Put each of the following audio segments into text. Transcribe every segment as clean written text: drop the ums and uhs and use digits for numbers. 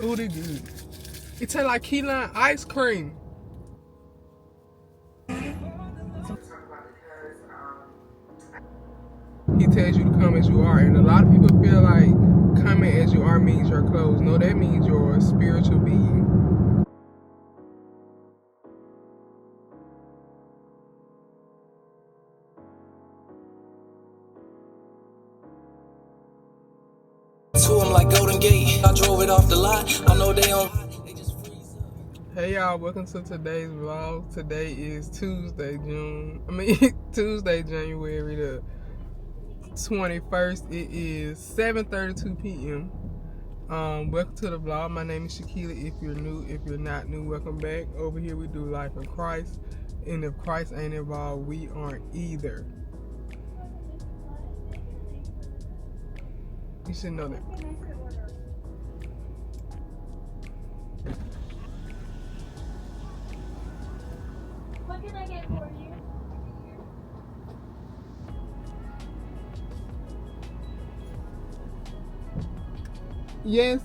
Ooh, they good. It tastes like key lime ice cream. He tells you to come as you are, and a lot of people feel like coming as you are means your clothes. No, that means your spiritual being. To them like Golden Gate. I drove it off the lot. I know they on. Hey y'all, welcome to today's vlog. Today is Tuesday, Tuesday, January the 21st. It is 7:32 p.m. Welcome to the vlog. My name is Shakela. If you're new, if you're not new, welcome back. Over here we do life in Christ, and if Christ ain't involved, we aren't either. You should know that. What can I get for you? Yes.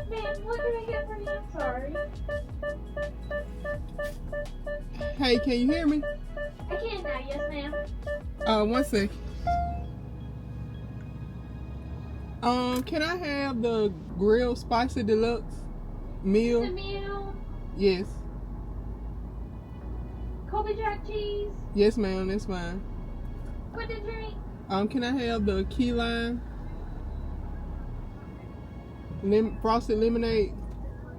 Ma'am, what can I get for you? I'm sorry. Hey, can you hear me? I can now, yes ma'am. One sec. Can I have the grilled spicy deluxe meal? The meal, Yes. Colby Jack cheese, Yes, ma'am, that's fine. what to drink? Can I have the key lime frosted lemonade?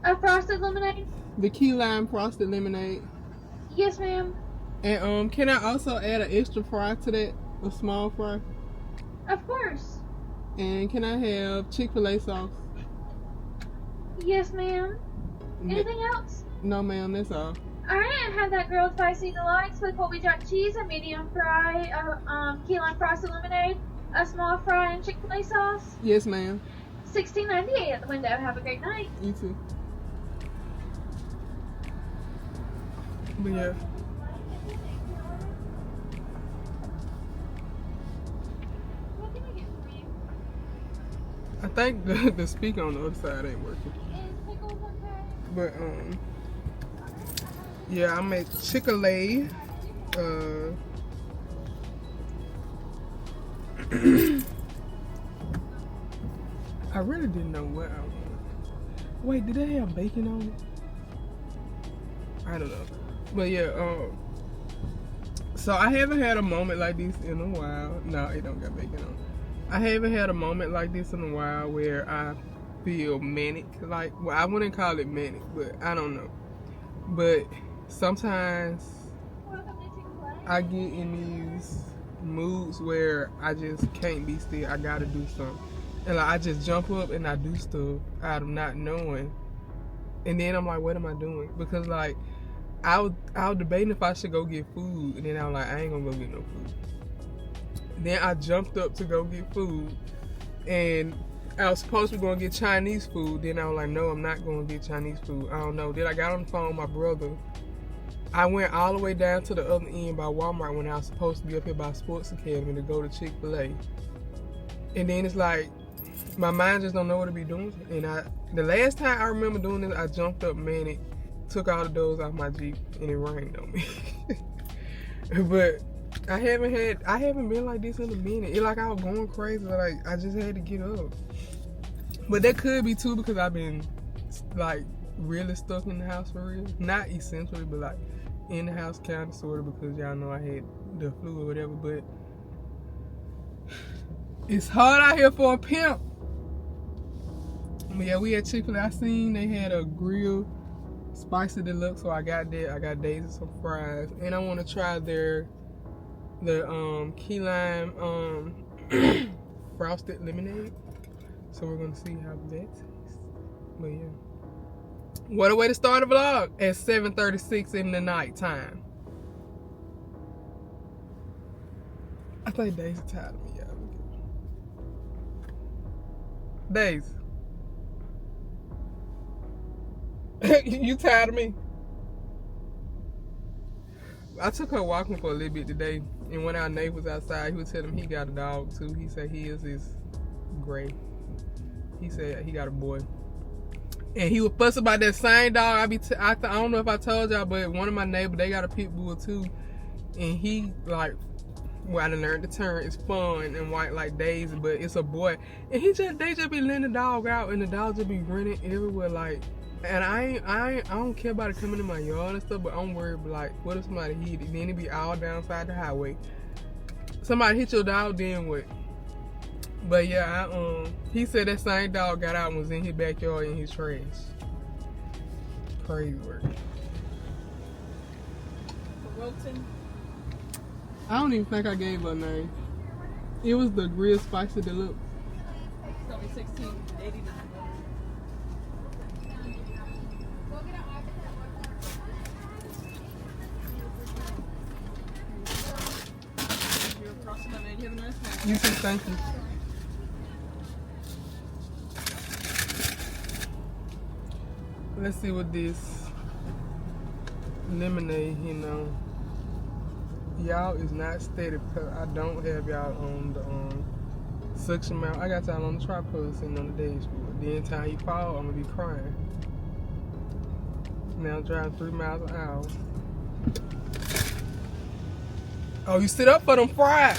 A frosted lemonade? The key lime frosted lemonade. Yes ma'am. And can I also add an extra fry to that? A small fry? Of course. And can I have Chick-fil-A sauce? Yes ma'am. Anything else? No, ma'am, that's all. Alright, I have that grilled spicy deluxe with Colby Jack cheese, a medium fry, key lime frosted lemonade, a small fry, and Chick-fil-A sauce. Yes, ma'am. $16.98 at the window. Have a great night. You too. But yeah. What can I get for you? I think the speaker on the other side ain't working. Is pickles okay? But yeah, I made Chick-fil-A. I really didn't know what I wanted. Wait, did they have bacon on it? I don't know. But yeah, so I haven't had a moment like this in a while. No, it don't got bacon on it. I haven't had a moment like this in a while where I feel manic. Like, well, I wouldn't call it manic, but I don't know. But sometimes I get in these moods where I just can't be still. I gotta do something. And like, I just jump up and I do stuff out of not knowing. And then I'm like, what am I doing? Because like, I was debating if I should go get food. And then I was like, I ain't gonna go get no food. Then I jumped up to go get food. And I was supposed to be going to get Chinese food. Then I was like, no, I'm not going to get Chinese food. I don't know. Then I got on the phone with my brother. I went all the way down to the other end by Walmart when I was supposed to be up here by Sports Academy to go to Chick-fil-A. And then it's like, my mind just don't know what to be doing. And the last time I remember doing this, I jumped up manic, took all the doors off my Jeep, and it rained on me. But I haven't been like this in a minute. It's like I was going crazy, like I just had to get up. But that could be too because I've been like really stuck in the house for real. Not essentially, but like in the house kind of sort of because y'all know I had the flu or whatever. But it's hard out here for a pimp. But yeah, we had Chick-fil-A. I seen they had a grilled spicy deluxe, so I got that. I got days and some fries, and I want to try the key lime frosted lemonade. So we're gonna see how that tastes. But yeah, what a way to start a vlog at 7:36 in the night time. I think Daisy tired of me, y'all. Daisy. You tired of me? I took her walking for a little bit today, And when our neighbor was outside, he was telling him he got a dog too. He said his is gray. He said he got a boy. And he was fussing about that same dog. I don't know if I told y'all, but one of my neighbors, they got a pit bull too. And he like, well, I done learned the term. It's fun and white like Daisy, but it's a boy. And they just be letting the dog out, and the dog just be running everywhere like. And I don't care about it coming in my yard and stuff, but I'm worried like, what if somebody hit it? Then it be all downside the highway. Somebody hit your dog, then what? But yeah, he said that same dog got out and was in his backyard in his trash. Crazy work. Wilton. I don't even think I gave her a name. It was the Grill Spicy Deluxe. It's only $16.89. You're across the line. You have a nice day. You too, thank you. Let's see what this lemonade, y'all is not steady because I don't have y'all on the suction mount. I got y'all on the tripod sitting on the dashboard. The entire you fall, I'm gonna be crying. Now driving 3 miles an hour. Oh, you sit up for them fries.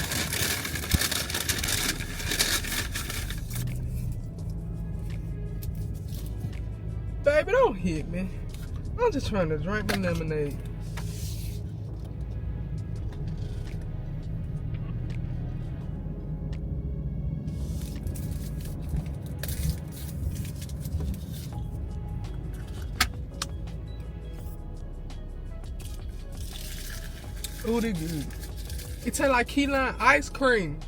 Baby, don't hit me. I'm just trying to drink the lemonade. Ooh, they good. It tastes like key lime ice cream.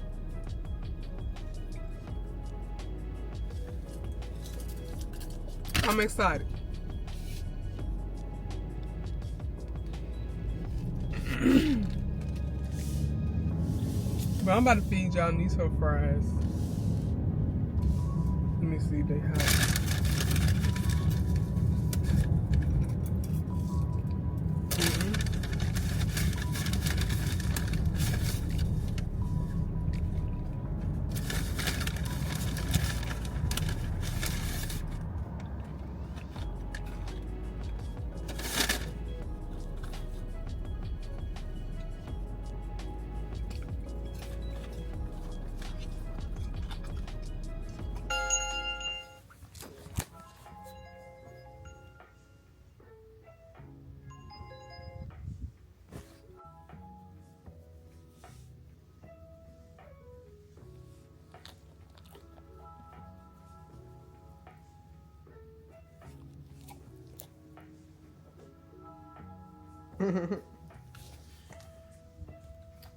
I'm excited. But I'm about to feed y'all these her fries. Let me see if they hot.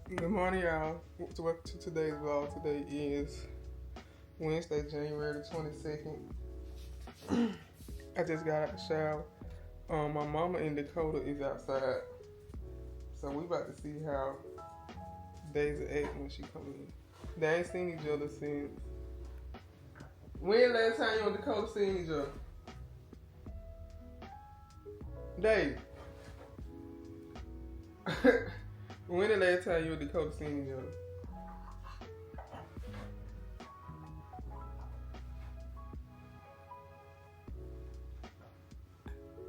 Good morning, y'all. Welcome to today's vlog. Today is Wednesday, January the 22nd. I just got out the shower. My mama in Dakota is outside, so we about to see how Daisy act when she come in. They ain't seen each other since. When last time you and Dakota seen each other? Dave. When the last time you and Dakota seen each other?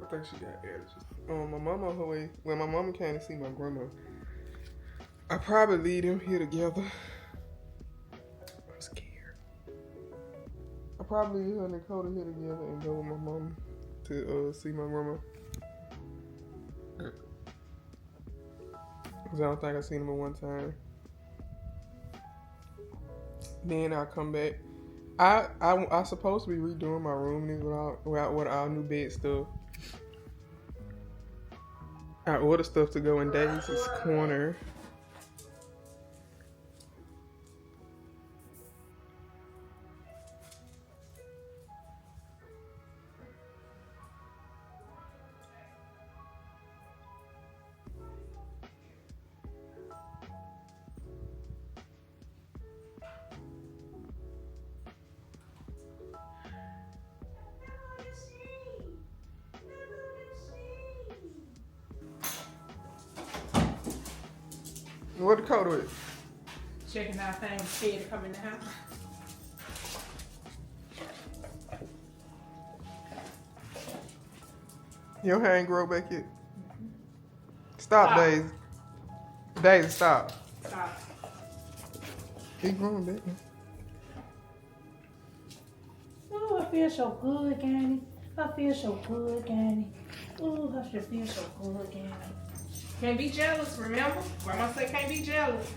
I think she got allergies. My mama on her way. When my mama came to see my grandma, I probably leave them here together. I'm scared. I probably leave her and Dakota here together and go with my mom to see my grandma. Cause I don't think I've seen them at one time. Then I'll come back. I supposed to be redoing my room with all new bed stuff. I ordered stuff to go in Daisy's corner. What Dakota is? Checking out things scared to come in the house. Your hair ain't grow back yet. Stop, Daisy. Daisy, stop. Stop. Keep growing back. Oh, I feel so good, Granny. I feel so good, Granny. Oh, I should feel so good, Granny. Can't be jealous, remember? Grandma said can't be jealous.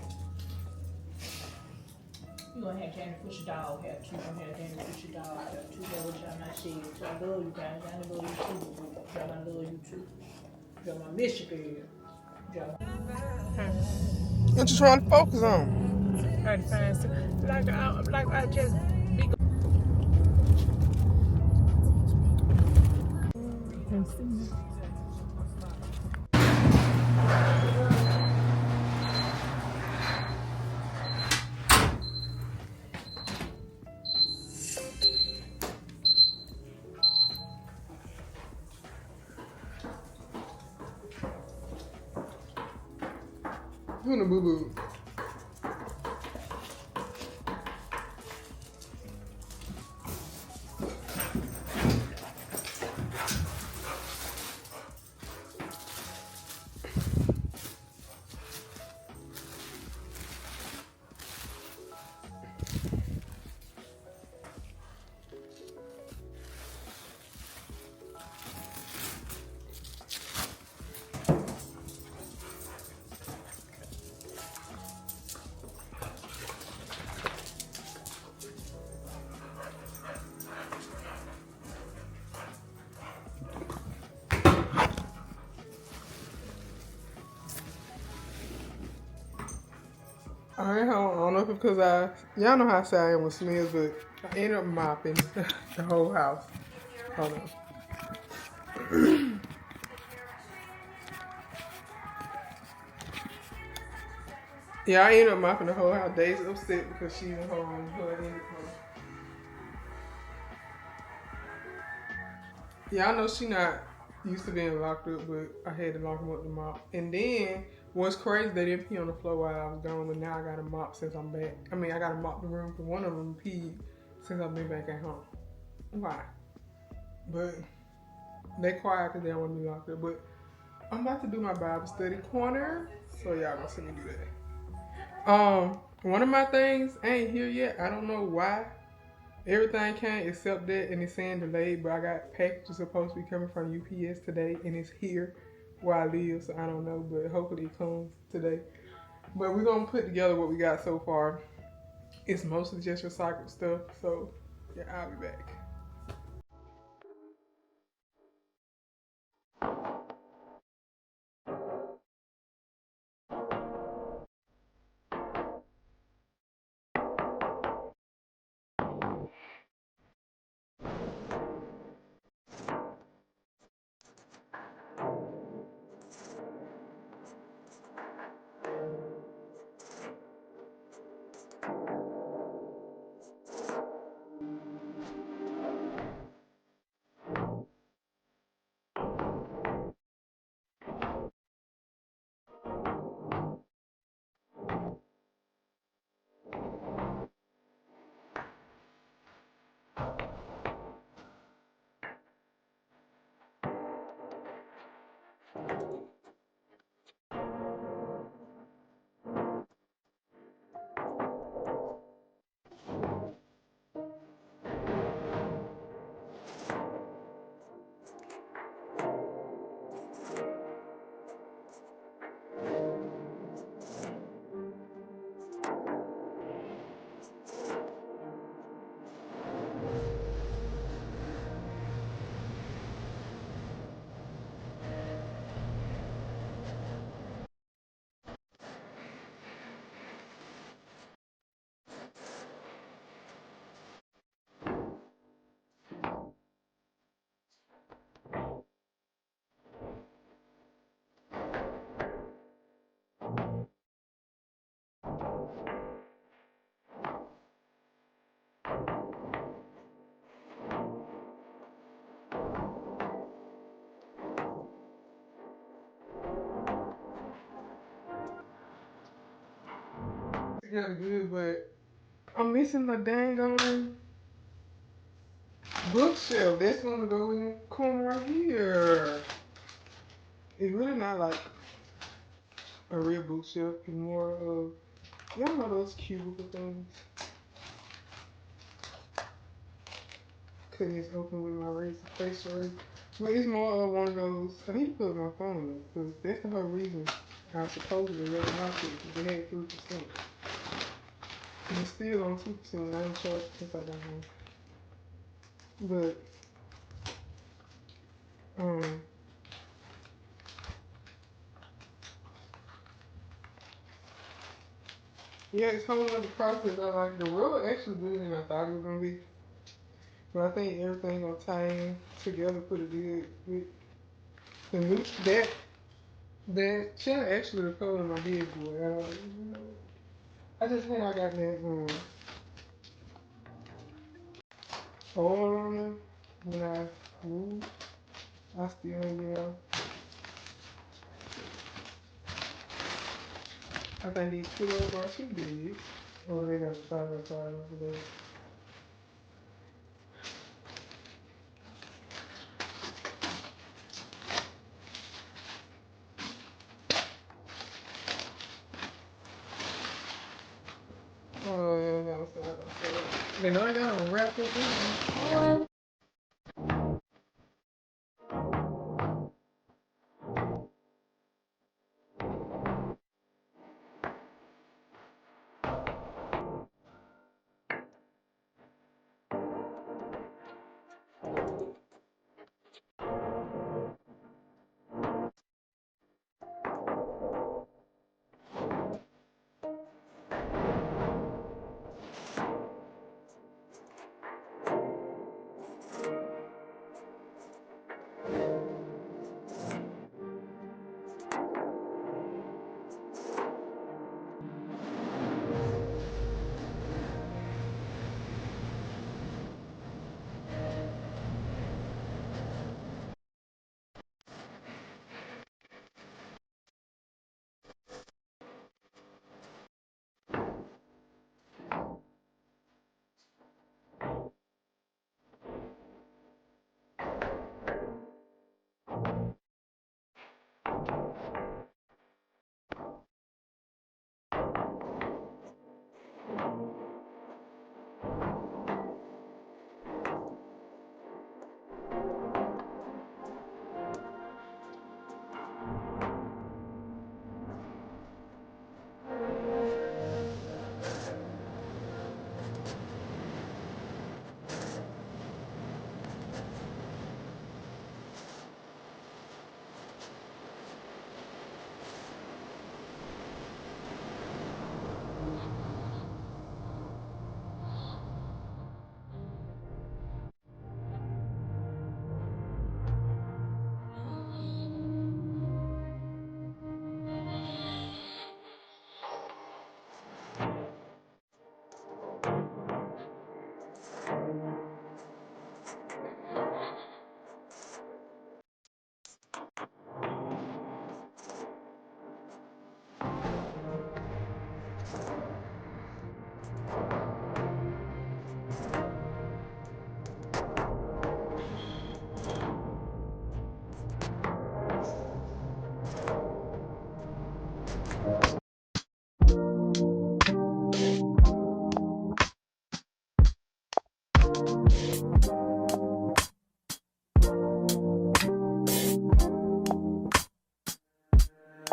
You gonna have Granny push your dog hair too. You gonna have Granny push your dog hair too. That what y'all not saying. So I love you, Granny. I love you too. Y'all I love you too. Y'all I miss you, girl. Y'all. What you trying to focus on? Try to find some, like I just be. Who in the boo-boo? I don't know if it's because y'all know how I say I am with smells, but I ended up mopping the whole house. Hold on. Yeah, I ended up mopping the whole house. Daisy upset because she didn't hold on to her end. Yeah, I know she not used to being locked up, but I had to lock them up to mop. And then, what's crazy, they didn't pee on the floor while I was gone, but now I got to mop since I'm back. I mean, I got to mop the room because one of them peed since I've been back at home. Why? But they quiet because they don't want to be locked up. But I'm about to do my Bible study corner, so y'all gonna see me do that. One of my things ain't here yet. I don't know why. Everything came except that, and it's saying delayed, but I got packages supposed to be coming from UPS today, and it's here where I live, so I don't know, but hopefully it comes today. But we're going to put together what we got so far. It's mostly just recycled stuff, so yeah, I'll be back. got good, but I'm missing my dang on bookshelf. That's gonna go in the corner right here. It's really not like a real bookshelf. It's more of, y'all know those cubicle things? Cause it's open with my razor face razor. But it's more of one of those. I need to put my phone in it, because that's the whole reason I was supposedly read my shit, because they had 3%. And it's still on 2%. I ain't charged since I got home. But, yeah, it's a whole other process. I like the world actually good than I thought it was gonna be. But I think everything gonna tie in together pretty good with the new that chair actually the color of my headboard. I just think I got that oil on them when I moved. I still yell. I think these pillows are too big. Oh, they got a side by side over there. Oh, yeah, that was the. They know I got them wrapped up in there.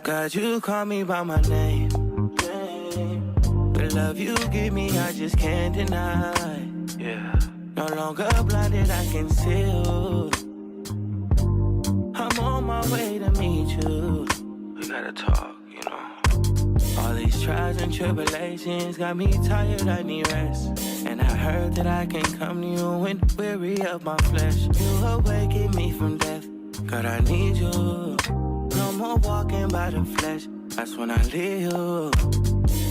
God, you call me by my name. The love you give me, I just can't deny. Yeah. No longer blinded, I can see you. I'm on my way to meet you. We gotta talk, you know. All these trials and tribulations got me tired, I need rest. And I heard that I can come to you when weary of my flesh. You awaken me from death, God, I need you. No more walking by the flesh, that's when I leave you.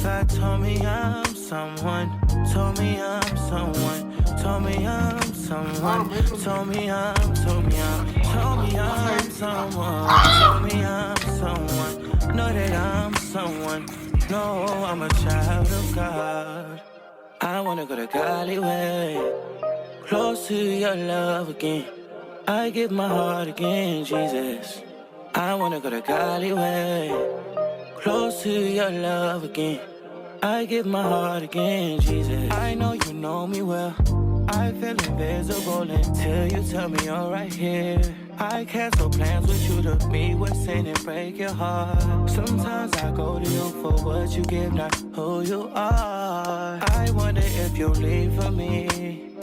God told me I'm someone, told me I'm someone, told me I'm someone, told me I'm someone, know that I'm someone. No, I'm a child of God. I wanna go the godly way, close to your love again. I give my heart again, Jesus. I wanna go the godly way, close to your love again. I give my heart again, Jesus. I know you know me well. I feel invisible until you tell me you're right here. I cancel plans with you to be with sin and break your heart. Sometimes I go to you for what you give, not who you are. I wonder if you'll leave for me.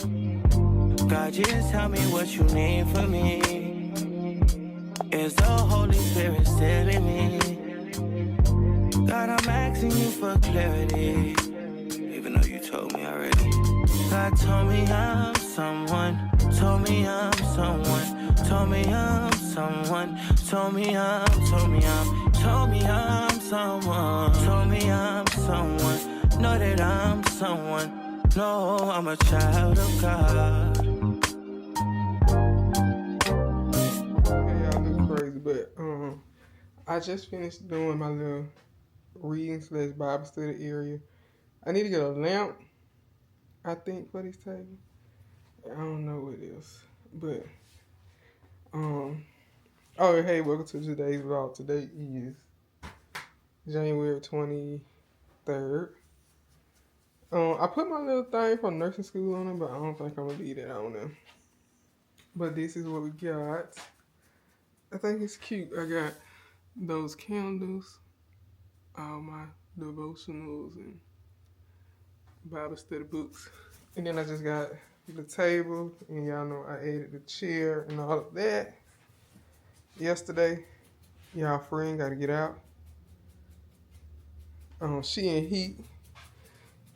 God, just tell me what you need from me. Is the Holy Spirit still in me? God, I'm asking you for clarity, even though you told me already. God told me I'm someone, told me I'm someone, told me I'm someone, told me I'm someone, told me I'm someone, know that I'm someone, no, I'm a child of God. Hey, y'all look crazy, but I just finished doing my little reading / Bible study area. I need to get a lamp, I think, for this table. I don't know what it is, but oh, hey, welcome to today's vlog. Today is January 23rd. I put my little thing from nursing school on it, but I don't think I'm gonna leave that on there. But this is what we got. I think it's cute. I got those candles, all my devotionals and Bible study books. And then I just got the table, and y'all know I added the chair and all of that yesterday. Y'all friend got to get out. She in heat,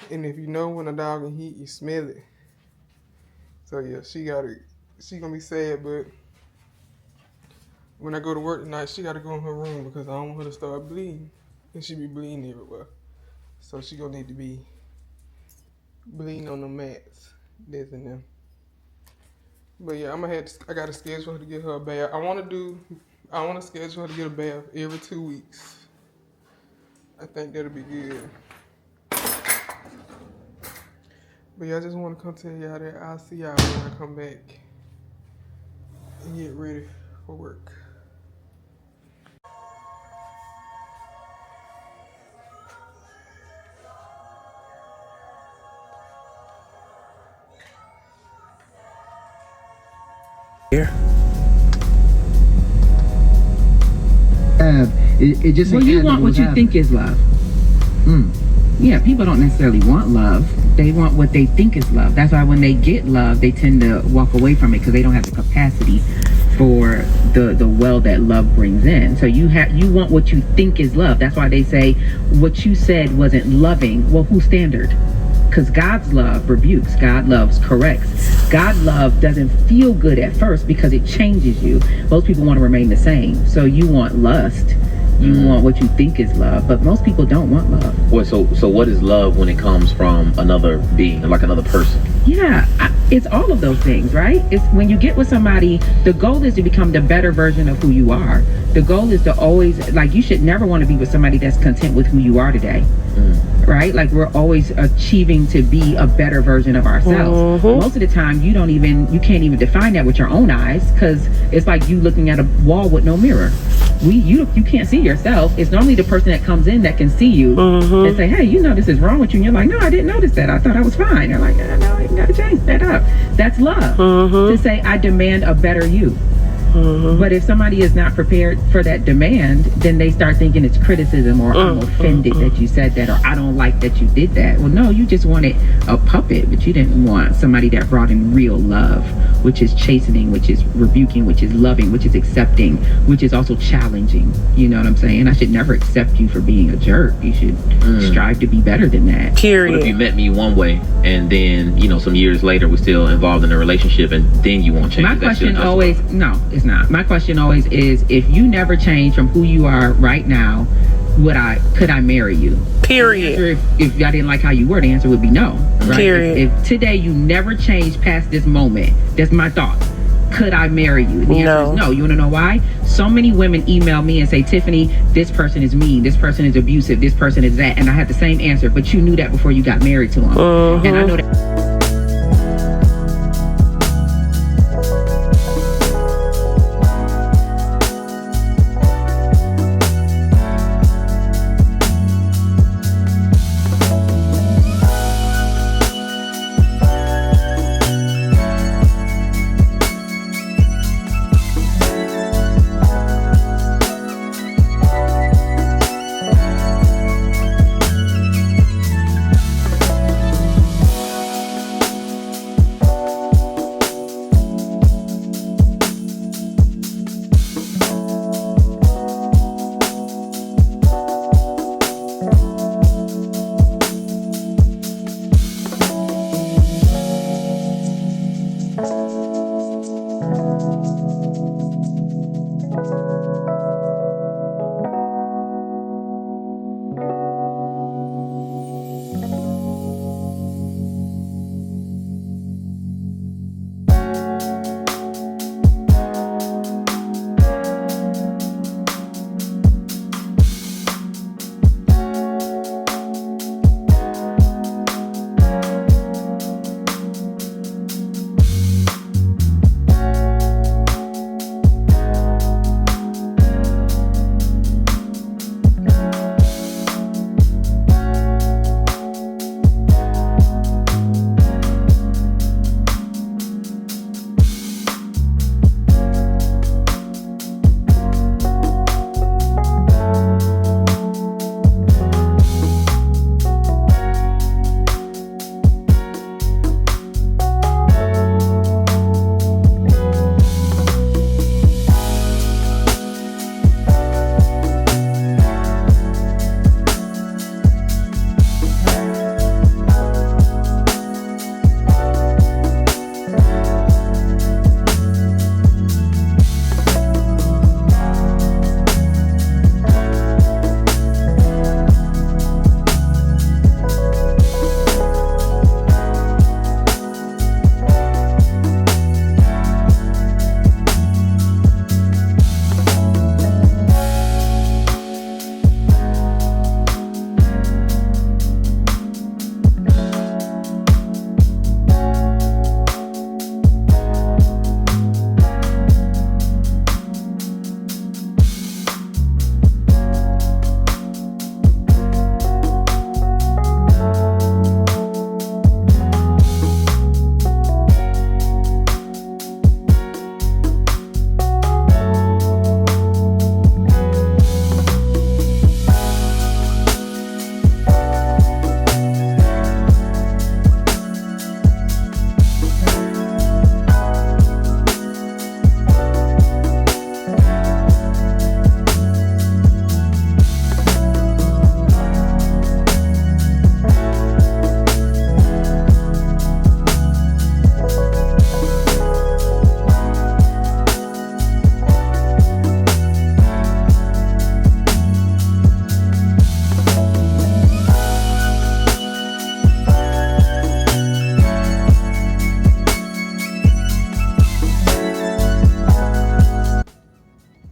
and if you know when a dog in heat, you smell it. So yeah, she gonna be sad, but when I go to work tonight, she got to go in her room because I don't want her to start bleeding, and she be bleeding everywhere. So she gonna need to be bleeding on the mats that's in there. But yeah, I got to schedule her to get her a bath. I want to schedule her to get a bath every 2 weeks. I think that'll be good. But yeah, I just want to come tell y'all that I'll see y'all when I come back and get ready for work. Here. It just well, you want what you think is love. Yeah, people don't necessarily want love. They want what they think is love. That's why when they get love, they tend to walk away from it because they don't have the capacity for the well that love brings in. So you want what you think is love. That's why they say what you said wasn't loving. Well, whose standard? Because God's love rebukes, God loves corrects. God love doesn't feel good at first because it changes you. Most people want to remain the same. So you want lust. You want what you think is love, but most people don't want love. Well, so what is love when it comes from another being, like another person? Yeah, it's all of those things, right? It's when you get with somebody, the goal is to become the better version of who you are. The goal is to always, like, you should never want to be with somebody that's content with who you are today. Right? Like, we're always achieving to be a better version of ourselves. Most of the time, you can't even define that with your own eyes, because it's like you looking at a wall with no mirror. You can't see yourself. It's normally the person that comes in that can see you and say, hey, you know this is wrong with you. And you're like, no, I didn't notice that. I thought I was fine. They're like, no, you gotta change that up. That's love. To say, I demand a better you. But if somebody is not prepared for that demand, then they start thinking it's criticism, or I'm offended that you said that, or I don't like that you did that. Well, no, you just wanted a puppet, but you didn't want somebody that brought in real love, which is chastening, which is rebuking, which is loving, which is accepting, which is also challenging. You know what I'm saying? I should never accept you for being a jerk. You should strive to be better than that. Period. What if you met me one way and then, some years later we're still involved in a relationship and then you won't change? My question always, no, it's not. My question always is, if you never change from who you are right now, could I marry you? Period. If I didn't like how you were, the answer would be no. Right? Period. If today you never change past this moment, that's my thought. could I marry you? And the answer is no. You want to know why? So many women email me and say, Tiffany, this person is mean, this person is abusive, this person is that. And I had the same answer, but you knew that before you got married to him. And I know that.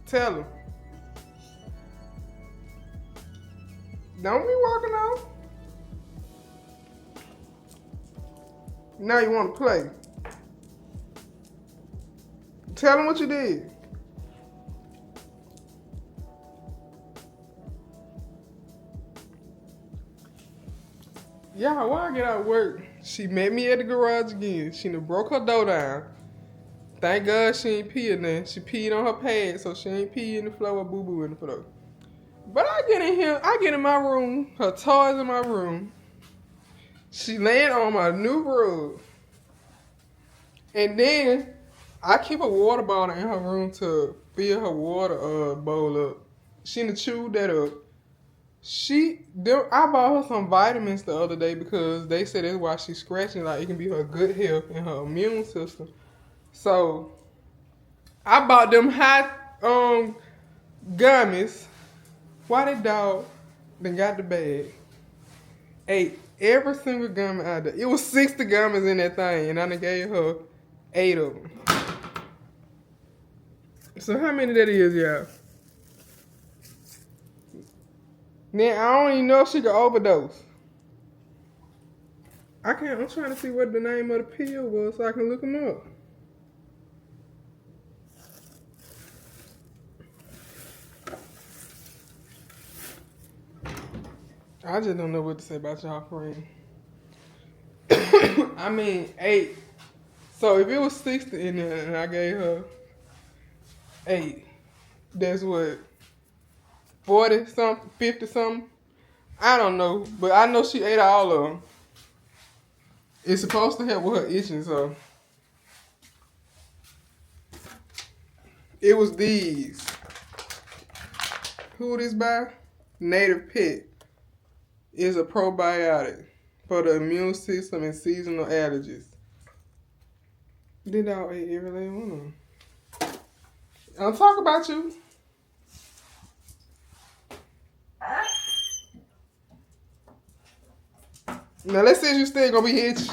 Tell him. Don't be walking out. Now you want to play. Tell him what you did. Yeah, while I get out of work, she met me at the garage again. She done broke her door down. Thank God she ain't pee or nothing. She peed on her pad, so she ain't pee in the floor or boo-boo in the floor. But I get in here, I get in my room, her toys in my room. She laying on my new rug. And then I keep a water bottle in her room to fill her water bowl up. She done chewed that up. I bought her some vitamins the other day because they said that's why she's scratching. Like, it can be her good health and her immune system. So I bought them hot gummies. Why that dog then got the bag? Ate every single gummy out there. It was 60 gummies in that thing, and I done gave her 8 of them. So how many that is, y'all? Then I don't even know if she could overdose. I'm trying to see what the name of the pill was so I can look them up. I just don't know what to say about y'all friend. I mean, 8. So if it was 60 in there and I gave her 8, that's what, 40 something, 50 something? I don't know, but I know she ate all of them. It's supposed to help with her itching, so. It was these. Who this by? Native Pet. Is a probiotic for the immune system and seasonal allergies. Did I eat every last one of them? I'll talk about you. Now let's see if you still gonna be itchy.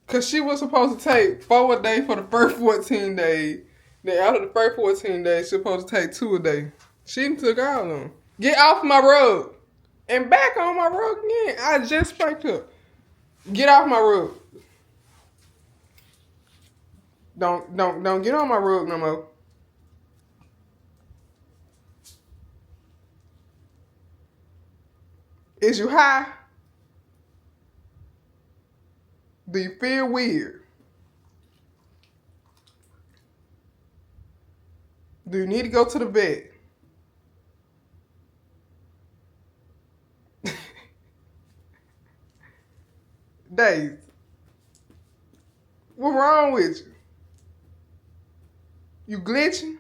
Cause she was supposed to take 4 a day for the first 14 days. Then after the first 14 days, she was supposed to take 2 a day. She done took all of them. Get off my rug. And back on my rug again. I just spanked her. Get off my rug. Don't get on my rug no more. Is you high? Do you feel weird? Do you need to go to the vet? Dave, what's wrong with you? You glitching?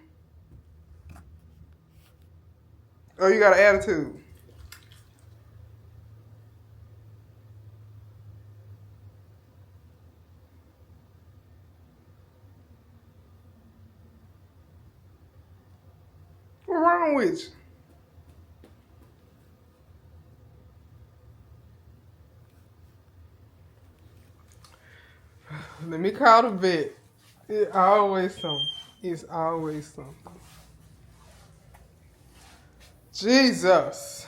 Or you got an attitude? What's wrong with you? Let me call the vet. It's always something. It's always something. Jesus.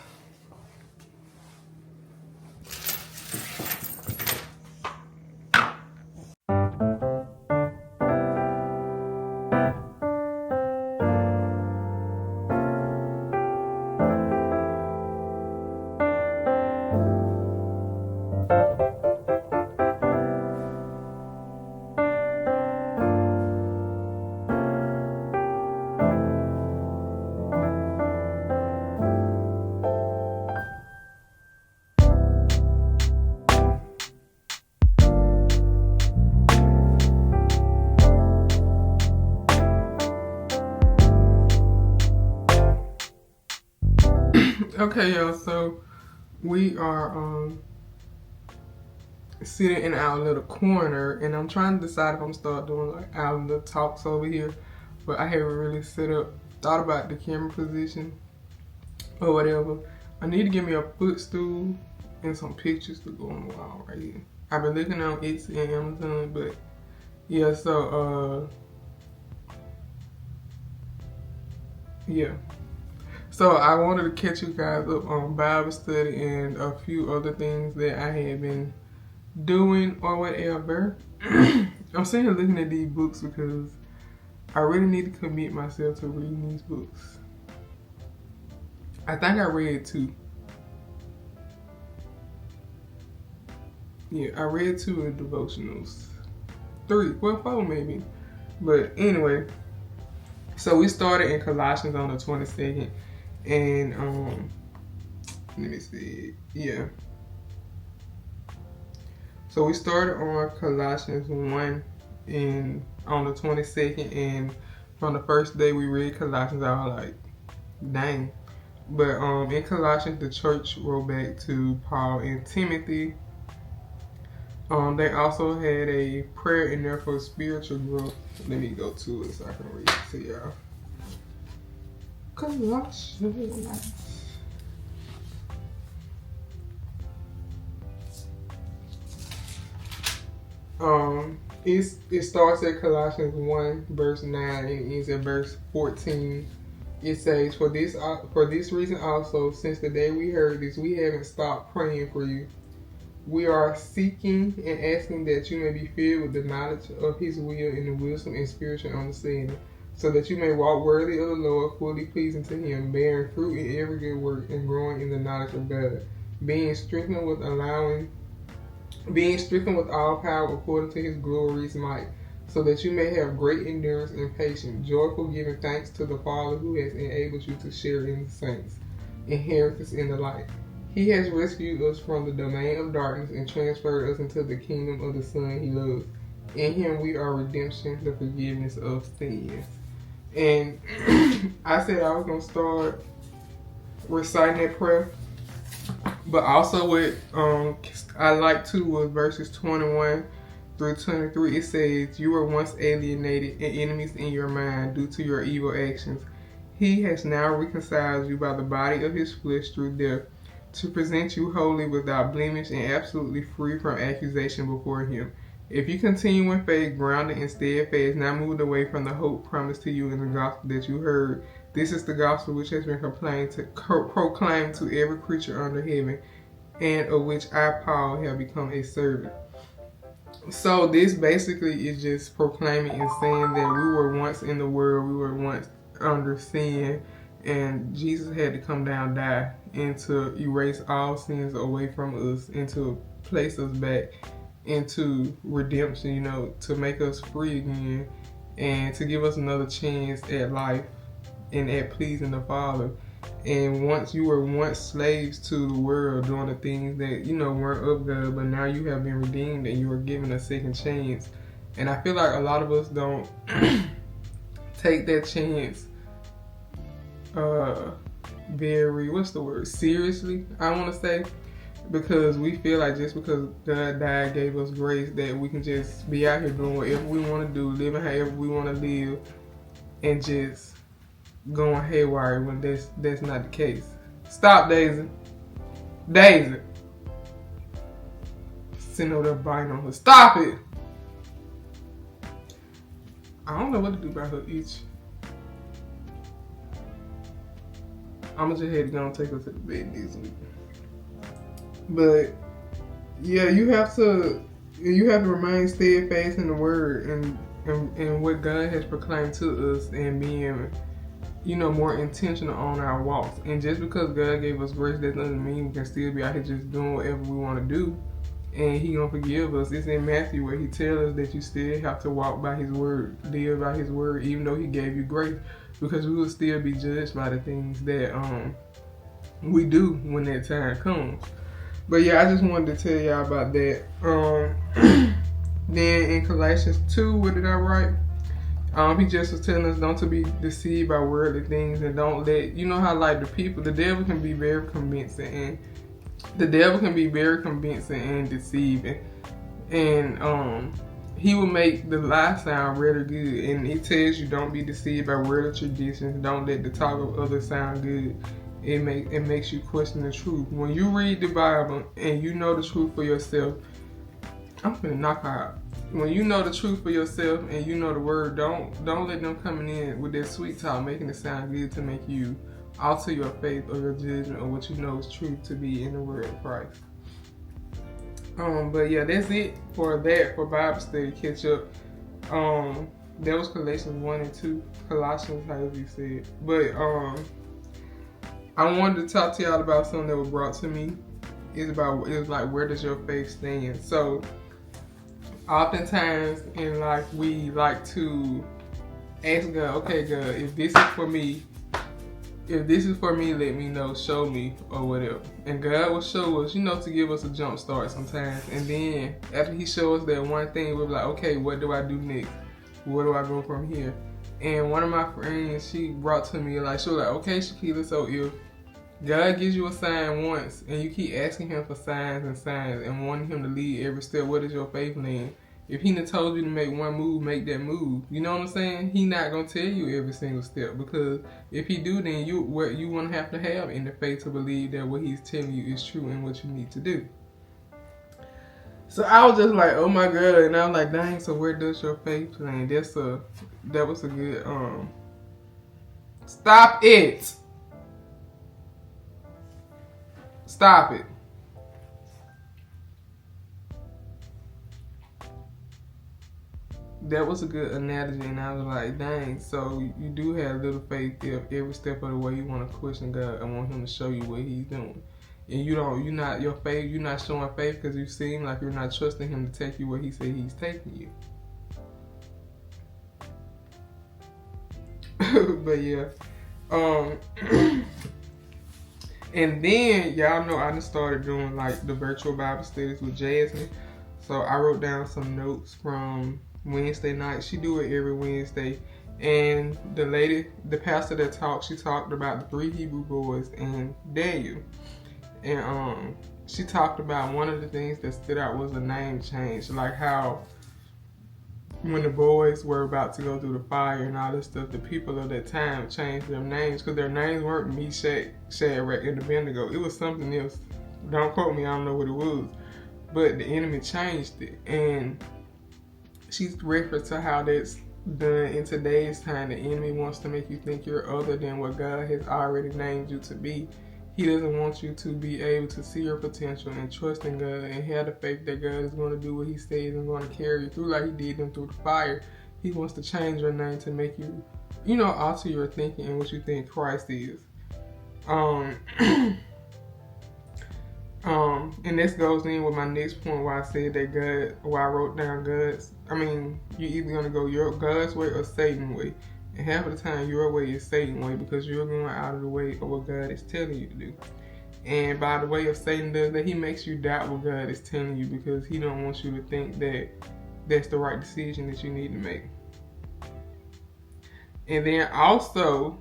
Okay, y'all, so we are sitting in our little corner, and I'm trying to decide if I'm start doing like our little talks over here, but I haven't really thought about the camera position or whatever. I need to get me a footstool and some pictures to go on the wall right here. I've been looking on Etsy and Amazon, but yeah, so yeah. So I wanted to catch you guys up on Bible study and a few other things that I have been doing or whatever. I'm sitting here looking at these books because I really need to commit myself to reading these books. I think I read 2. Yeah, I read 2 in devotionals. 3, well 4 maybe. But anyway, so we started in Colossians on the 22nd. And let me see. Yeah. So we started on Colossians 1 on the 22nd, and from the first day we read Colossians, I was like, dang. But in Colossians, the church wrote back to Paul and Timothy. They also had a prayer in there for spiritual growth. Let me go to it so I can read it to y'all. Colossians. It starts at Colossians 1 verse 9 and ends at verse 14. It says, for this reason also, since the day we heard this, we haven't stopped praying for you. We are seeking and asking that you may be filled with the knowledge of His will and the wisdom and spiritual understanding, so that you may walk worthy of the Lord, fully pleasing to Him, bearing fruit in every good work and growing in the knowledge of God, being strengthened with all power according to His glorious might, so that you may have great endurance and patience, joyful giving thanks to the Father who has enabled you to share in the saints' inheritance in the light. He has rescued us from the domain of darkness and transferred us into the kingdom of the Son He loves. In Him we are redemption, the forgiveness of sins. And I said I was going to start reciting that prayer, but also what I like too was verses 21 through 23. It says, you were once alienated and enemies in your mind due to your evil actions. He has now reconciled you by the body of His flesh through death, to present you holy, without blemish, and absolutely free from accusation before Him. If you continue in faith, grounded and steadfast, not moved away from the hope promised to you in the gospel that you heard. This is the gospel which has been proclaimed to every creature under heaven, and of which I, Paul, have become a servant. So this basically is just proclaiming and saying that we were once in the world, we were once under sin, and Jesus had to come down, die, and to erase all sins away from us, and to place us back into redemption, to make us free again, and to give us another chance at life and at pleasing the Father. And once you were once slaves to the world, doing the things that weren't of God, but now you have been redeemed and you are given a second chance. And I feel like a lot of us don't take that chance very seriously, I want to say, because we feel like just because God died, gave us grace, that we can just be out here doing whatever we want to do, living however we want to live, and just going haywire when that's not the case. Stop, Daisy. Sitting over there biting on her. Stop it. I don't know what to do about her itch. I'm just had to go and take her to the bed this week. But yeah, you have to remain steadfast in the word and what God has proclaimed to us, and being more intentional on our walks. And just because God gave us grace, that doesn't mean we can still be out here just doing whatever we want to do, and He gonna forgive us. It's in Matthew where He tells us that you still have to walk by His word, live by His word, even though He gave you grace, because we will still be judged by the things that we do when that time comes. But yeah, I just wanted to tell y'all about that. Then in Colossians 2, what did I write? He just was telling us don't to be deceived by worldly things, and don't let, how like the devil can be very convincing, and deceiving, and he will make the lie sound really good, and he tells you don't be deceived by worldly traditions, don't let the talk of others sound good. It makes you question the truth. When you read the Bible and you know the truth for yourself, I'm finna knock her out. When you know the truth for yourself and you know the word, don't let them coming in with their sweet talk, making it sound good to make you alter your faith or your judgment or what you know is truth to be in the word of Christ. But yeah, that's it for Bible study catch up. That was Colossians 1 and 2. Colossians, however you say it. But I wanted to talk to y'all about something that was brought to me. It was like, where does your faith stand? So oftentimes in life we like to ask God, okay, God, if this is for me, let me know, show me, or whatever. And God will show us, to give us a jump start sometimes. And then after He shows us that one thing, we're like, okay, what do I do next? Where do I go from here? And one of my friends, she brought to me, she was like, okay, Shakela, so if God gives you a sign once and you keep asking Him for signs and wanting Him to lead every step, what is your faith land? If He done told you to make one move, make that move. You know what I'm saying? He not going to tell you every single step, because if He do, then you want to have in the faith to believe that what He's telling you is true and what you need to do. So I was just like, oh my God, and I was like, dang, so where does your faith plan? That was a good, stop it. Stop it. That was a good analogy, and I was like, dang, so you do have little faith if every step of the way you want to question God and want him to show you what he's doing. And you're not showing faith because you seem like you're not trusting him to take you where he said he's taking you. But yeah. And then y'all know I just started doing like the virtual Bible studies with Jasmine. So I wrote down some notes from Wednesday night. She do it every Wednesday. And the pastor that talked, she talked about the 3 Hebrew boys and Daniel. And she talked about one of the things that stood out was the name change. Like how when the boys were about to go through the fire and all this stuff, the people of that time changed their names because their names weren't Meshach, Shadrach, and Abednego. It was something else. Don't quote me, I don't know what it was. But the enemy changed it. And she's referred to how that's done in today's time. The enemy wants to make you think you're other than what God has already named you to be. He doesn't want you to be able to see your potential and trust in God and have the faith that God is going to do what he says and going to carry you through like he did them through the fire. He wants to change your name to make you, alter your thinking and what you think Christ is. And this goes in with my next point where I said that I wrote down you're either going to go your God's way or Satan's way. And half of the time, your way is Satan's way because you're going out of the way of what God is telling you to do. And by the way of Satan does that, he makes you doubt what God is telling you because he don't want you to think that that's the right decision that you need to make. And then also,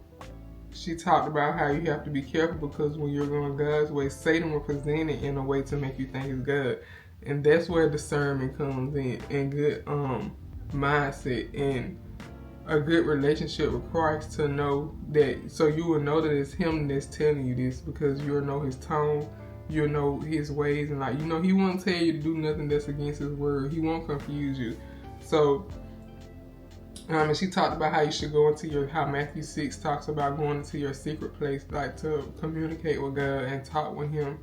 she talked about how you have to be careful because when you're going God's way, Satan will present it in a way to make you think it's God. And that's where discernment comes in and good mindset and a good relationship with Christ to know that, so you will know that it's him that's telling you this because you'll know his tone, you'll know his ways, and he won't tell you to do nothing that's against his word. He won't confuse you. So, and she talked about how you should go into how Matthew 6 talks about going into your secret place, like to communicate with God and talk with him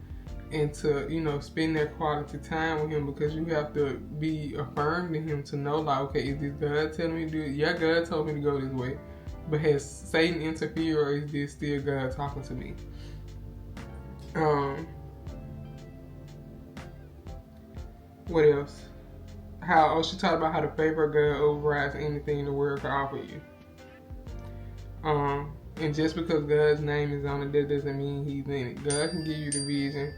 and to, spend that quality time with him because you have to be affirmed in him to know, like, okay, is this God telling me to do it? Yeah, God told me to go this way. But has Satan interfered or is this still God talking to me? What else? She talked about how the favor of God overrides anything the world can offer you. And just because God's name is on it, that doesn't mean he's in it. God can give you the vision.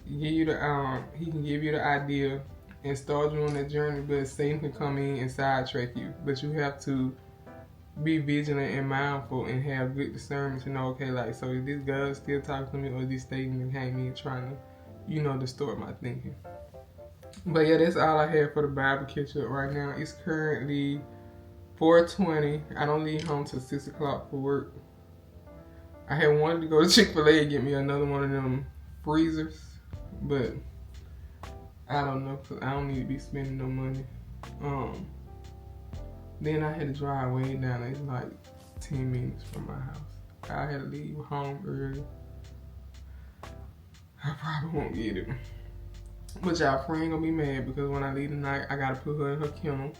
He can give you the idea and start you on that journey, but Satan can come in and sidetrack you. But you have to be vigilant and mindful and have good discernment to know, okay, like, so is this God still talking to me or is this Satan that came in trying to, distort my thinking? But yeah, that's all I have for the Bible catch up right now. It's currently 4:20. I don't leave home till 6 o'clock for work. I had wanted to go to Chick-fil-A and get me another one of them freezers. But I don't know, because I don't need to be spending no money. Then I had to drive way down. It's like 10 minutes from my house. I had to leave home early. I probably won't get it. But y'all friend gonna be mad because when I leave tonight, I gotta put her in her kennel.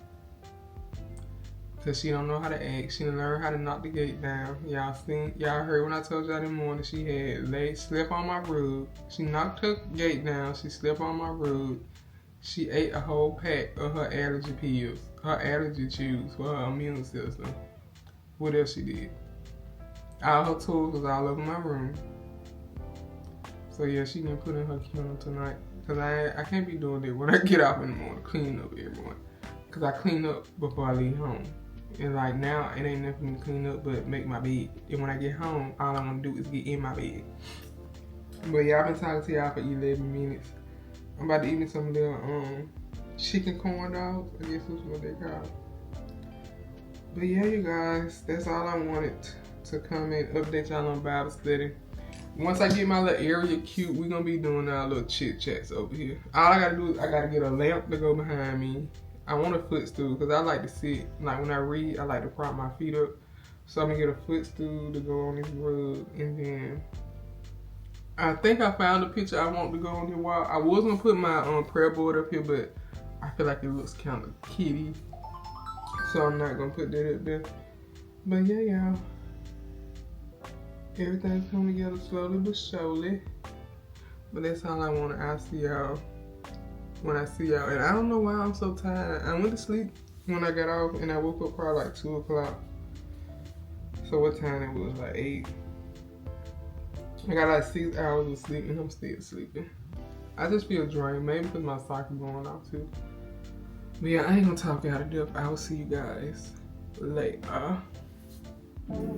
Because she don't know how to act. She didn't learn how to knock the gate down. Y'all heard when I told y'all in the morning she had slept on my rug. She knocked her gate down. She slept on my rug. She ate a whole pack of her allergy pills. Her allergy chews for her immune system. What else she did? All her tools was all over my room. So yeah, she can put in her kennel tonight. Because I can't be doing that when I get off in the morning, cleaning up everyone. Because I clean up before I leave home. And like now, it ain't nothing to clean up but make my bed. And when I get home, all I want to do is get in my bed. But yeah, I've been talking to y'all for 11 minutes. I'm about to eat me some little chicken corn dogs. I guess that's what they call. But yeah, you guys, that's all I wanted to come and update y'all on Bible study. once I get my little area cute, we're gonna be doing our little chit chats over here. All I gotta do is I gotta get a lamp to go behind me. I want a footstool because I like to sit, like when I read, I like to prop my feet up. So I'm gonna get a footstool to go on this rug, and then I think I found a picture I want to go on the wall. I was gonna put my prayer board up here, but I feel like it looks kind of kitty, so I'm not gonna put that up there. But yeah, y'all, everything's coming together slowly but surely. But that's all I want. I'll see y'all when I see y'all. And I don't know why I'm so tired. I went to sleep when I got off, and I woke up probably like 2 o'clock. So what time it was, like 8. I got like 6 hours of sleep and I'm still sleeping. I just feel drained, maybe because my cycle going off too. But yeah, I ain't gonna talk out of depth. I will see you guys later.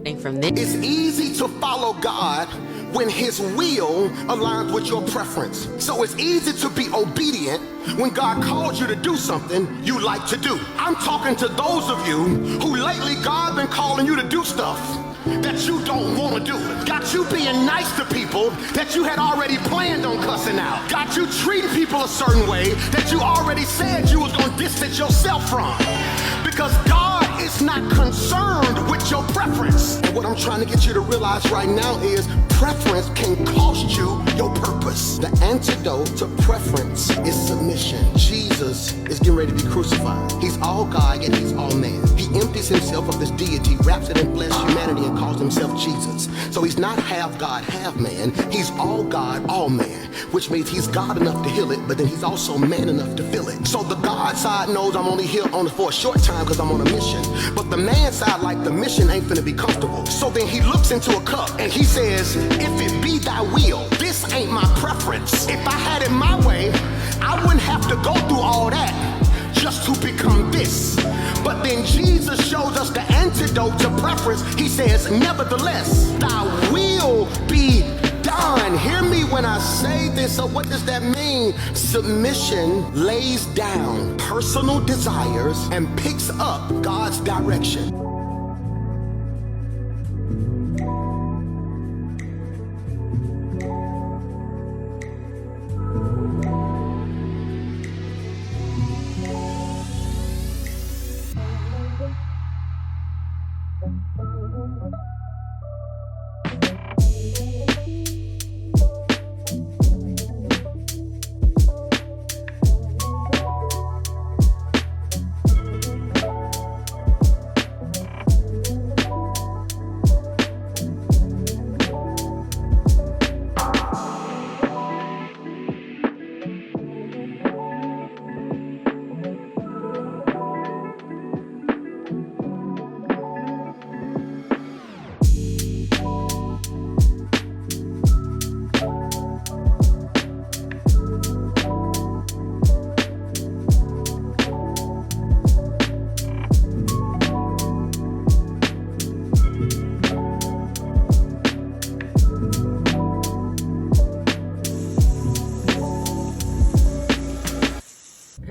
It's easy to follow God when His will aligns with your preference. So it's easy to be obedient when God calls you to do something you like to do. I'm talking to those of you who lately God been calling you to do stuff that you don't want to do. Got you being nice to people that you had already planned on cussing out. Got you treating people a certain way that you already said you was going to distance yourself from. Because God is not concerned with your preference. And what I'm trying to get you to realize right now is preference can cost you your purpose. The antidote to preference is submission. Jesus is getting ready to be crucified. He's all God, yet he's all man. He empties himself of his deity, wraps it in flesh humanity, and calls himself Jesus. So he's not half God, half man. He's all God, all man, which means he's God enough to heal it, but then he's also man enough to feel it. So the God side knows I'm only here for a short time because I'm on a mission. But the man side, like the mission ain't finna be comfortable. So then he looks into a cup and he says, if it be thy will, this ain't my preference. If I had it my way, I wouldn't have to go through all that just to become this. But then Jesus shows us the antidote to preference. He says, nevertheless, thy will be done. Hear me when I say this. So what does that mean? Submission lays down personal desires and picks up God's direction.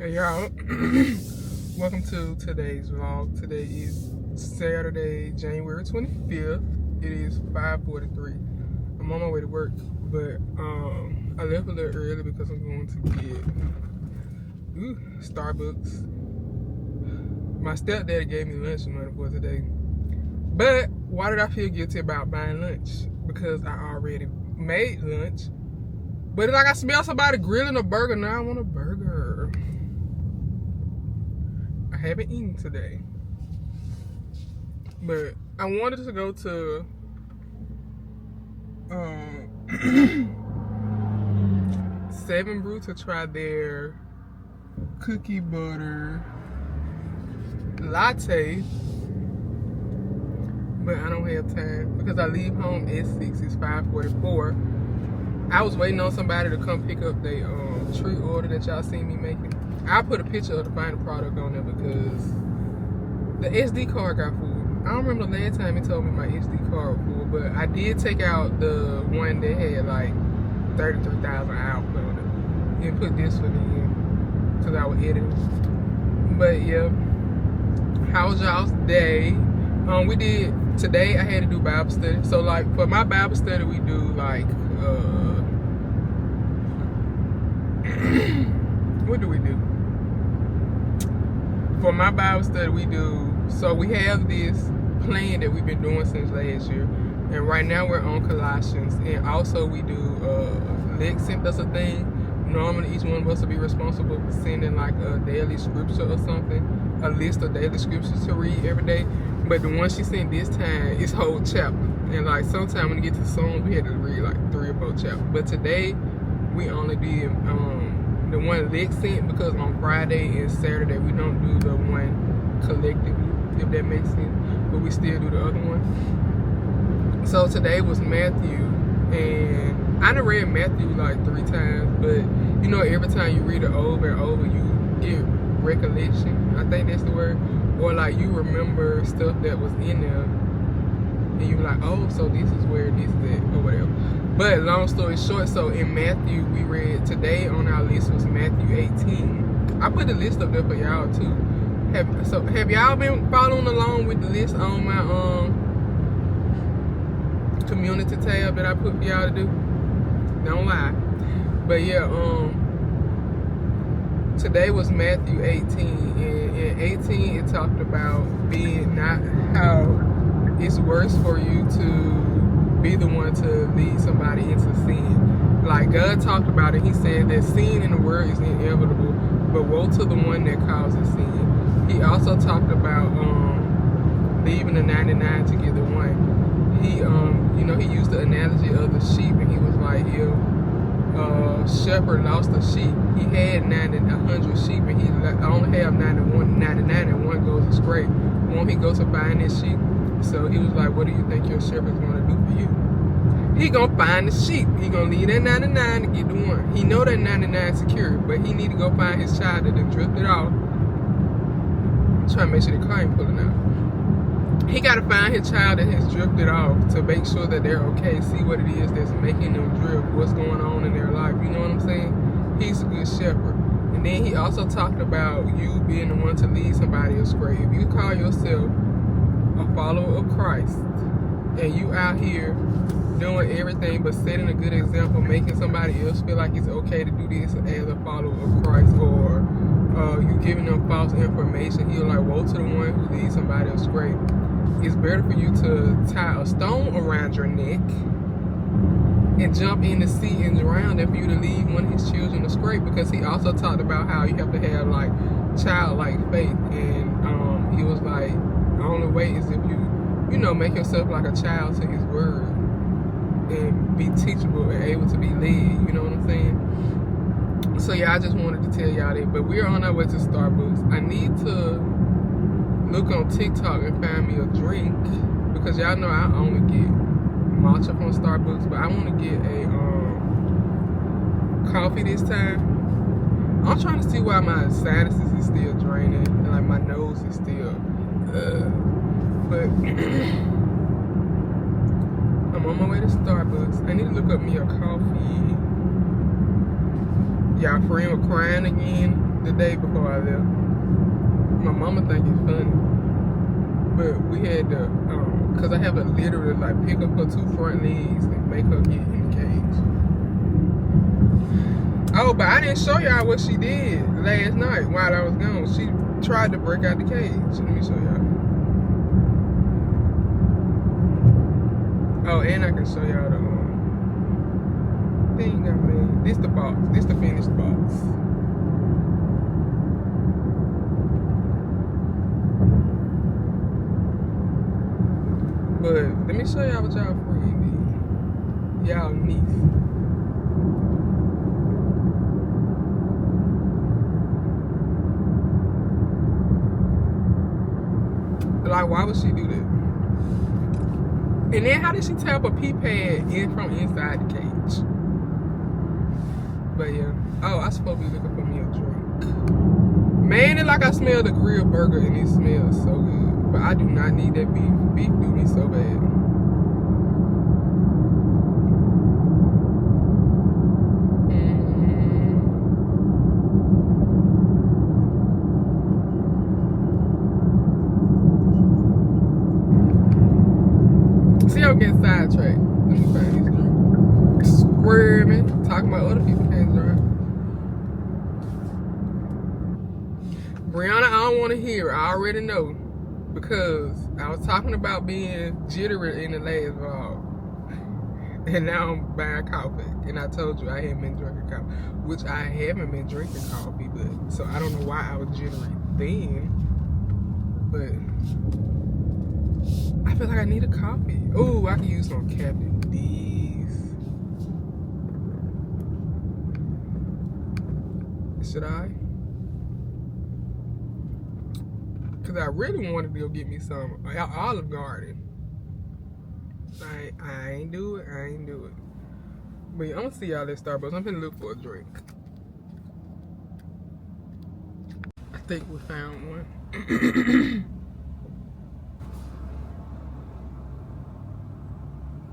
Y'all, welcome to today's vlog. Today is Saturday, January 25th. It is 5:43. I'm on my way to work, but I left a little early because I'm going to get Starbucks. My stepdad gave me lunch money for today. But why did I feel guilty about buying lunch? Because I already made lunch. But it's like I smell somebody grilling a burger. Now I want a burger. I haven't eaten today. But I wanted to go to 7 Brew to try their cookie butter latte. But I don't have time because I leave home at 6. It's 5:44. I was waiting on somebody to come pick up the tree order that y'all seen me making. I put a picture of the final product on there because the SD card got full. I don't remember the last time he told me my SD card was full, but I did take out the one that had like 33,000 output on it and put this one in because I was editing. But yeah, how was y'all's day? We did today. I had to do Bible study. So like for my Bible study, we do like what do we do? For my Bible study, we do. So we have this plan that we've been doing since last year, and right now we're on Colossians, and also we do. Lex sent us a thing. Normally, each one of us will be responsible for sending like a daily scripture or something, a list of daily scriptures to read every day. But the one she sent this time is whole chapter. And like sometimes when you get to Psalms, we had to read like 3 or 4 chapters. But today, we only did the one Lex sent because on Friday and Saturday, we don't do the one collectively, if that makes sense. But we still do the other one. So today was Matthew. And I done read Matthew like 3 times. But you know, every time you read it over and over, you get recollection. I think that's the word. Or like you remember stuff that was in there, and you're like, oh, so this is where this is at, or whatever. But long story short, so in Matthew, we read today on our list was Matthew 18. I put the list up there for y'all too. Have y'all been following along with the list on my community tab that I put for y'all to do? Don't lie. But yeah, today was Matthew 18, and in 18 it talked about being not how it's worse for you to be the one to lead somebody into sin. Like God talked about it, he said that sin in the world is inevitable, but woe to the one that causes sin. He also talked about leaving the 99 to get the one. He you know, he used the analogy of the sheep, and he was like, shepherd lost a sheep. He had 100 sheep, and he only have 99, and one goes astray. Won't he go to find his sheep? So he was like, what do you think your shepherd's going to do for you? He gonna find the sheep. He gonna leave that 99 to get the one. He know that 99 secure, but he need to go find his child that done drifted off. Trying to make sure the car ain't pulling out. He got to find his child that has drifted off to make sure that they're okay, see what it is that's making them drift, what's going on in their life, you know what I'm saying? He's a good shepherd. And then he also talked about you being the one to lead somebody astray. If you call yourself a follower of Christ, and you out here doing everything but setting a good example, making somebody else feel like it's okay to do this as a follower of Christ, or you giving them false information, he'll like, woe to the one who leads somebody astray. It's better for you to tie a stone around your neck and jump in the sea and drown than for you to lead one of his children astray, because he also talked about how you have to have like childlike faith, and he was like, the only way is if you know, make yourself like a child to his word and be teachable and able to be led, you know what I'm saying? So yeah, I just wanted to tell y'all that. But we're on our way to Starbucks. I need to look on TikTok and find me a drink, because y'all know I only get matcha from Starbucks, but I want to get a coffee this time. I'm trying to see why my sinuses is still draining and like my nose is still but I'm on my way to Starbucks. I need to look up me a coffee. Y'all friend was crying again the day before I left. My mama think it's funny, but we had to, cause I have to literally like pick up her 2 front legs and make her get in the cage. Oh, but I didn't show y'all what she did last night while I was gone. She tried to break out the cage. Let me show y'all. Oh, and I can show y'all the thing I made. This the box. This the finished box. But let me show y'all what y'all friend did. Y'all niece. Like, why would she do that? And then how did she tap a pee pad in from inside the cage? But yeah. Oh, I supposed to be looking for me a drink. Man, it's like I smell the grilled burger and it smells so good. But I do not need that beef. Beef do me so bad. I'm getting sidetracked. Let me find these drinks. Squirming, talking about other people can't drive. Brianna, I don't want to hear. I already know. Because I was talking about being jittery in the last vlog. And now I'm buying coffee. And I told you I haven't been drinking coffee. Which I haven't been drinking coffee. But so I don't know why I was jittery then. But I feel like I need a coffee. Oh, I can use some Captain D's. Should I? Because I really wanted to go get me some Olive Garden. I ain't do it. I ain't do it. But I'm going to see y'all at Starbucks. I'm going to look for a drink. I think we found one.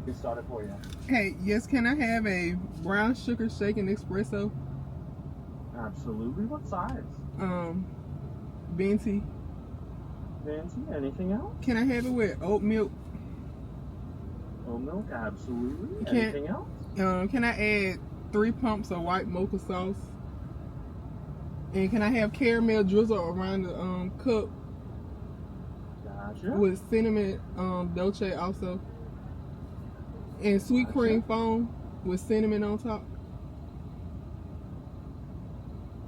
We started for you. Hey, yes, can I have a brown sugar shaken espresso? Absolutely. What size? Venti. Fancy? Anything else? Can I have it with oat milk? Oat milk? Absolutely. Can- Anything else? Can I add 3 pumps of white mocha sauce? And can I have caramel drizzle around the cup Gotcha. with cinnamon dolce also? And sweet cream foam with cinnamon on top?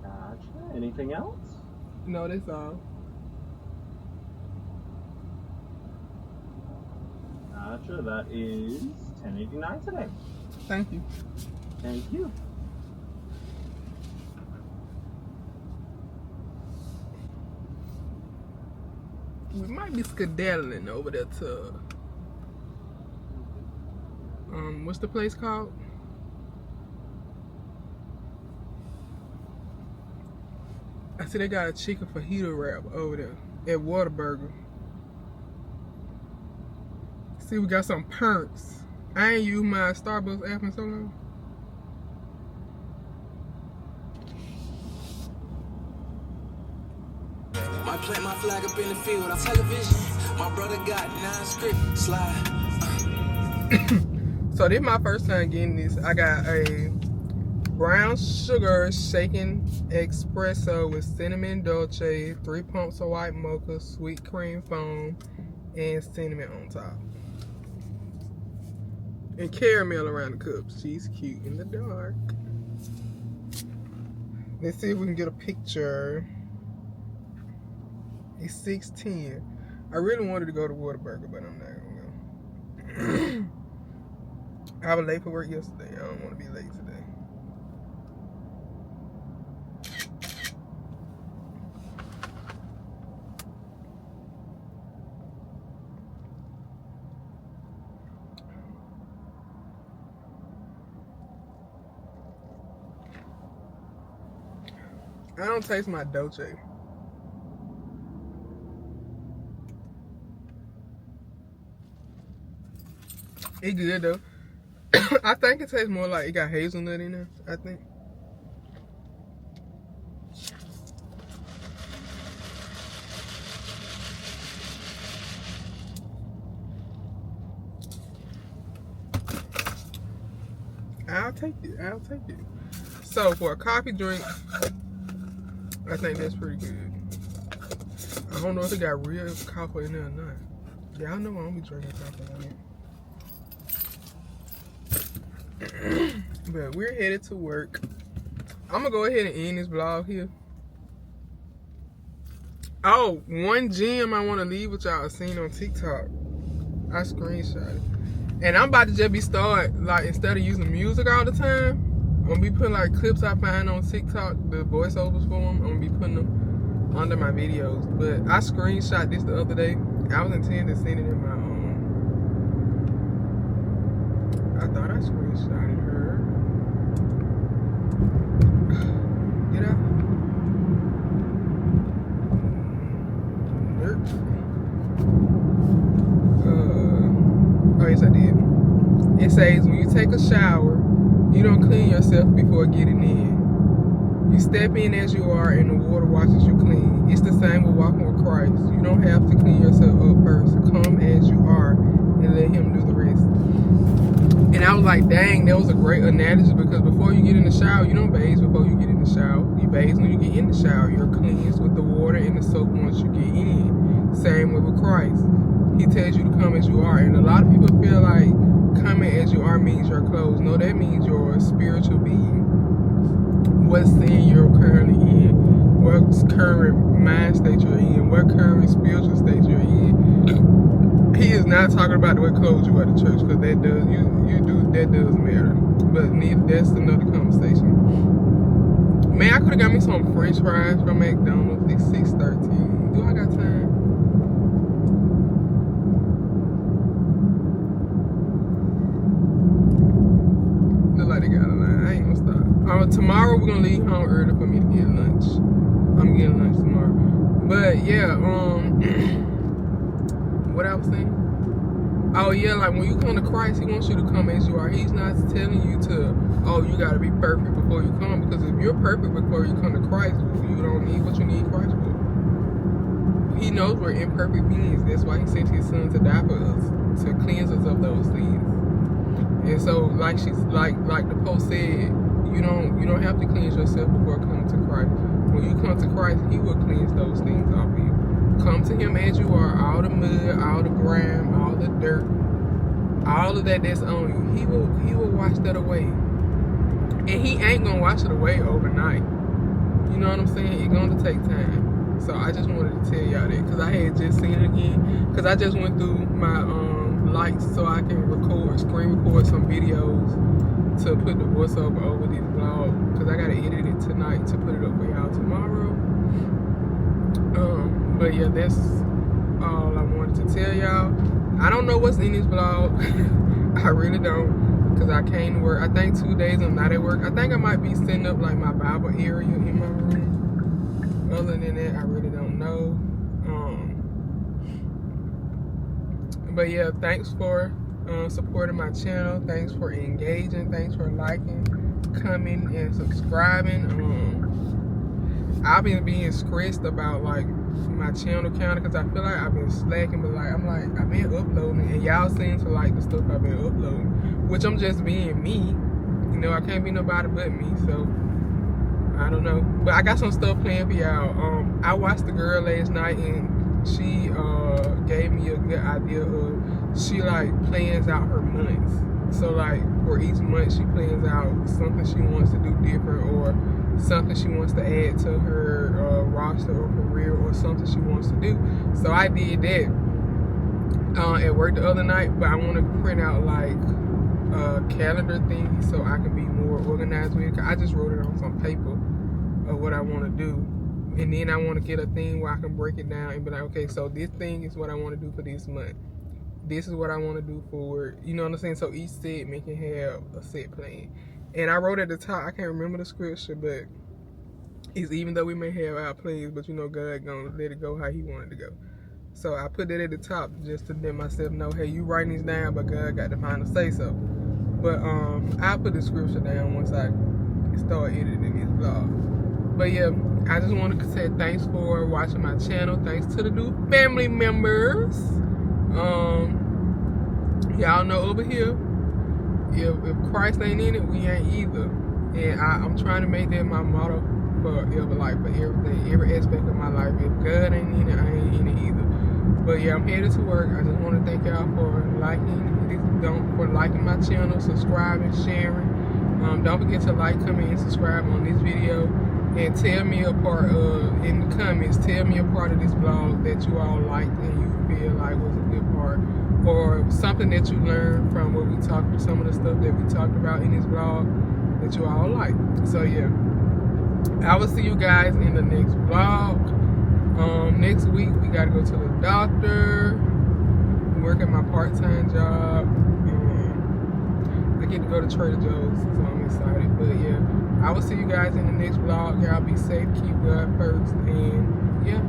Gotcha. Anything else? No, that's all. Gotcha. That is $10.89 today. Thank you. Thank you. We might be skedaddling over there to what's the place called? I see they got a chicken fajita wrap over there at Whataburger. See, we got some perks. I ain't used my Starbucks app in so long. Might plant my flag up in the field on television. My brother got 9 script slide. So this is my first time getting this. I got a brown sugar shaken espresso with cinnamon dolce, 3 pumps of white mocha, sweet cream foam, and cinnamon on top. And caramel around the cup. She's cute in the dark. Let's see if we can get a picture. It's 6:10. I really wanted to go to Whataburger, but I'm not gonna go. I was late for work yesterday. I don't want to be late today. I don't taste my dolce. It's good though. I think it tastes more like it got hazelnut in there, I think. I'll take it. I'll take it. So for a coffee drink, I think that's pretty good. I don't know if it got real coffee in there or not. Y'all know I don't be drinking coffee like that. But we're headed to work. I'm gonna go ahead and end this vlog here. Oh, one gem I want to leave with y'all. I seen on TikTok. I screenshot it. And I'm about to just be like, instead of using music all the time, I'm gonna be putting like clips I find on TikTok, the voiceovers for them. I'm gonna be putting them under my videos. But I screenshot this the other day. I was intending to send it in my I thought I screenshotted her. Did I? Oh yes I did. It says when you take a shower, you don't clean yourself before getting in. You step in as you are and the water washes you clean. It's the same with walking with Christ. You don't have to clean yourself up first. Come as you are and let him do the rest. And I was like, dang, that was a great analogy, because before you get in the shower, you don't bathe before you get in the shower. You bathe when you get in the shower. You're cleansed with the water and the soap once you get in. Same way with Christ. He tells you to come as you are. And a lot of people feel like coming as you are means your clothes. No, that means your spiritual being. What sin you're currently in. What current mind state you're in. What current spiritual state you're in. He is not talking about what clothes you wear to church, because that does that does matter. But that's another conversation. Man, I could have got me some French fries from McDonald's. It's 6:13. Do I got time? Look like they got a line. I ain't gonna stop. Tomorrow we're gonna leave home early for me to get lunch. I'm getting lunch tomorrow. But yeah, what I was saying? Oh yeah, like when you come to Christ, he wants you to come as you are. He's not telling you to, oh, you gotta be perfect before you come, because if you're perfect before you come to Christ, you don't need what you need Christ for. He knows we're imperfect beings. That's why he sent his son to die for us, to cleanse us of those things. And so, like the post said, you don't have to cleanse yourself before coming to Christ. When you come to Christ, he will cleanse those things off of you. Come to him as you are, all the mud, all the grime, all the dirt, all of that's on you. He will wash that away. And he ain't gonna wash it away overnight. You know what I'm saying? It's gonna take time. So I just wanted to tell y'all that, because I had just seen it again. Because I just went through my lights so I can screen record some videos to put the voiceover over this vlog, because I gotta edit it tonight to put it up for y'all tomorrow. But yeah, that's all I wanted to tell y'all. I don't know what's in this vlog. I really don't, because I came to work. I think 2 days I'm not at work. I think I might be setting up like my Bible area in my room. Other than that, I really don't know. But yeah, thanks for supporting my channel. Thanks for engaging. Thanks for liking, commenting, and subscribing. I've been being stressed about like my channel counter, because I feel like I've been slacking, but like I've been uploading, and y'all seem to like the stuff I've been uploading, which I'm just being me. You know, I can't be nobody but me, so I don't know. But I got some stuff planned for y'all. I watched the girl last night, and she gave me a good idea of, she like plans out her months. So like for each month she plans out something she wants to do different, or something she wants to add to her roster or career, or something she wants to do. So I did that at work the other night, but I want to print out like a calendar thing so I can be more organized with it. I just wrote it on some paper of what I want to do, and then I want to get a thing where I can break it down and be like, okay, so this thing is what I want to do for this month. This is what I want to do for, you know what I'm saying? So each segment can have a set plan. And I wrote at the top, I can't remember the scripture, but it's even though we may have our plans, but you know God gonna let it go how he wanted to go. So I put that at the top just to let myself know, hey, you writing these down, but God got the final say so. But I'll put the scripture down once I start editing this vlog. But yeah, I just wanted to say thanks for watching my channel. Thanks to the new family members. Y'all know over here, if Christ ain't in it, we ain't either. And I'm trying to make that my motto forever, like for everything, every aspect of my life. If God ain't in it, I ain't in it either. But yeah, I'm headed to work. I just want to thank y'all for liking my channel, subscribing, sharing. Don't forget to like, comment, and subscribe on this video. And tell me a part of, in the comments, tell me a part of this vlog that you all liked and you feel like was a good part, or something that you learned from what we talked, some of the stuff that we talked about in this vlog that you all like. So yeah, I will see you guys in the next vlog. Next week we gotta go to the doctor, work at my part-time job. I get to go to Trader Joe's, so I'm excited. But yeah, I will see you guys in the next vlog. Y'all be safe, keep God first, and yeah.